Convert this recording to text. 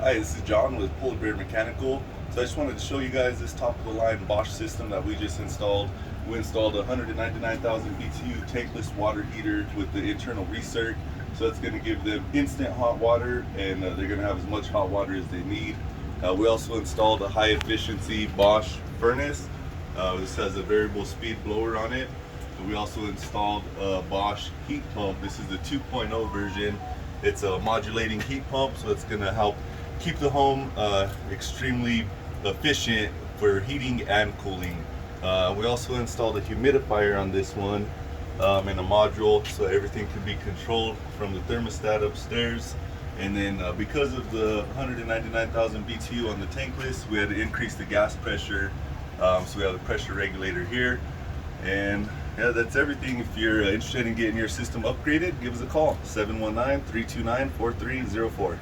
Hi, this is John with Polar Bear Mechanical. So I just wanted to show you guys this top of the line Bosch system that we just installed. We installed a 199,000 BTU tankless water heater with the internal recirc. So it's going to give them instant hot water, and they're going to have as much hot water as they need. We also installed a high efficiency Bosch furnace. This has a variable speed blower on it. We also installed a Bosch heat pump. This is the 2.0 version. It's a modulating heat pump, so it's going to help keep the home extremely efficient for heating and cooling. We also installed a humidifier on this one and a module, so everything can be controlled from the thermostat upstairs. And then because of the 199,000 BTU on the tankless, we had to increase the gas pressure. So we have the pressure regulator here. And yeah, that's everything. If you're interested in getting your system upgraded, give us a call, 719-329-4304.